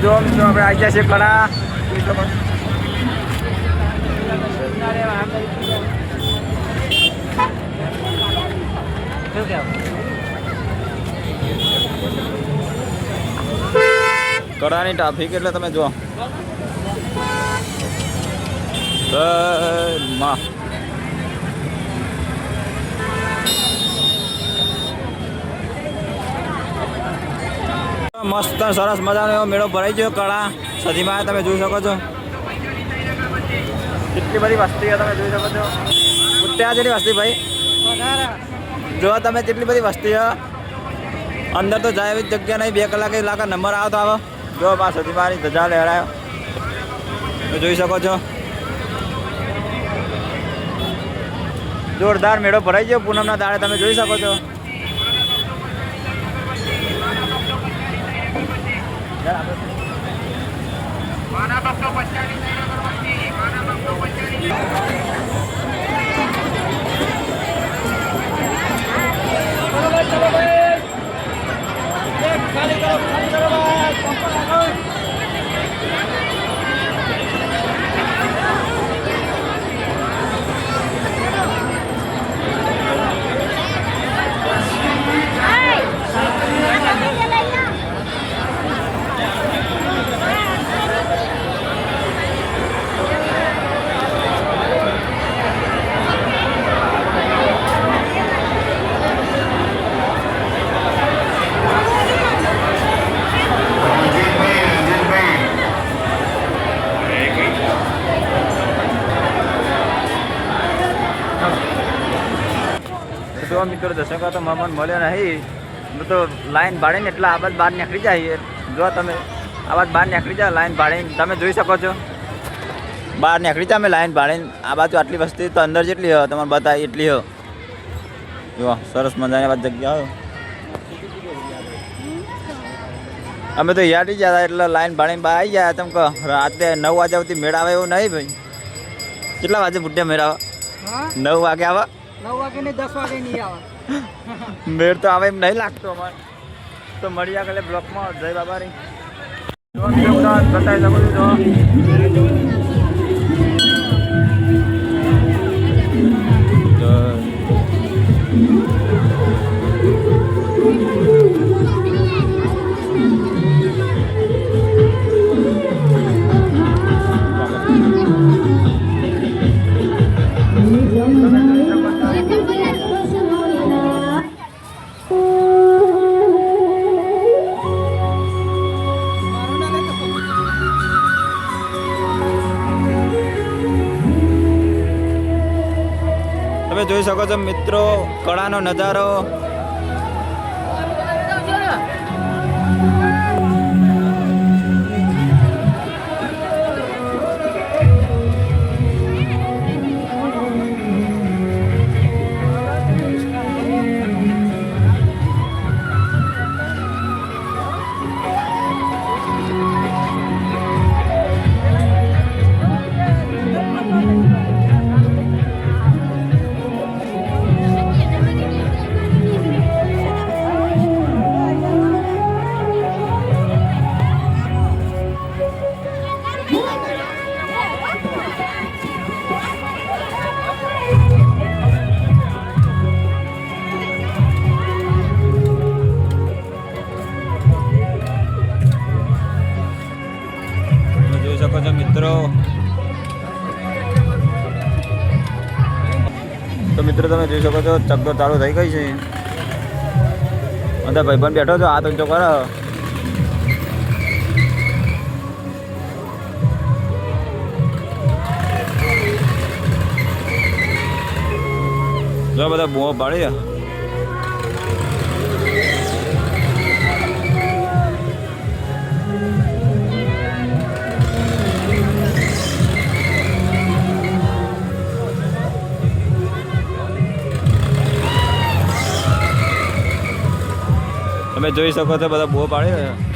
જો મિત્રો આપણે આવી ગયા છે કડા કડાની ટ્રાફિક એટલે તમે જો મસ્ત સરસ મજાનો એવો મેળો ભરાઈ ગયો કળા સદીમાં તમે જોઈ શકો છો કેટલી બધી વસ્તી તમે જોઈ શકો છો ત્યાં જેટલી વસ્તી ભાઈ જો તમે કેટલી બધી વસ્તી અંદર તો જાય એવી જગ્યા નહીં 2 કલાકે લાગે નંબર આવતો આવો જો બા સદીમાની ધજા લહેરાયો તમે જોઈ શકો છો જોરદાર મેળો ભરાઈ ગયો પૂનમના દાડે તમે જોઈ શકો છો મિત્રો દર્શકો તો મહેમાન મળ્યો નહીં તો લાઈન ભાડીને એટલે આ બાદ બહાર નીકળી જાય જો તમે આ બાદ બહાર નીકળી જાય લાઈન ભાડીને તમે જોઈ શકો છો બહાર નીકળી જાય અમે લાઈન ભાડીને આ બાજુ આટલી વસ્તી તો અંદર જેટલી હોય તમારે બતાવી એટલી હોય જો સરસ મજાની વાત જગ્યા હોય અમે તો યાદી ગયા એટલે લાઈન ભાડીને બહાર આવી ગયા તમે કહો રાતે 9 વાગ્યા સુધી મેળ આવે એવું નહીં ભાઈ કેટલા વાગે બુઢિયા મેળ આવે 9 વાગે આવે 9 વાગે ને 10 વાગે નહીં આવે મેળ તો આવે એમ નહીં લાગતો અમારે તો મળી આગળ બ્લોકમાં જય બાબારી બતાવી શકો છો તમે જોઈ શકો છો મિત્રો કળાનો નજારો મિત્રો તો મિત્રો તમે જોઈ શકો છો ચકડો ચાલુ થઈ ગઈ છે અંદર ભાઈબંધ બેઠો છો હાથ ઊંચો કરો જો બધા બૂમો પાડી તમે જોઈ શકો છો બધા બહુ પાડી રહ્યા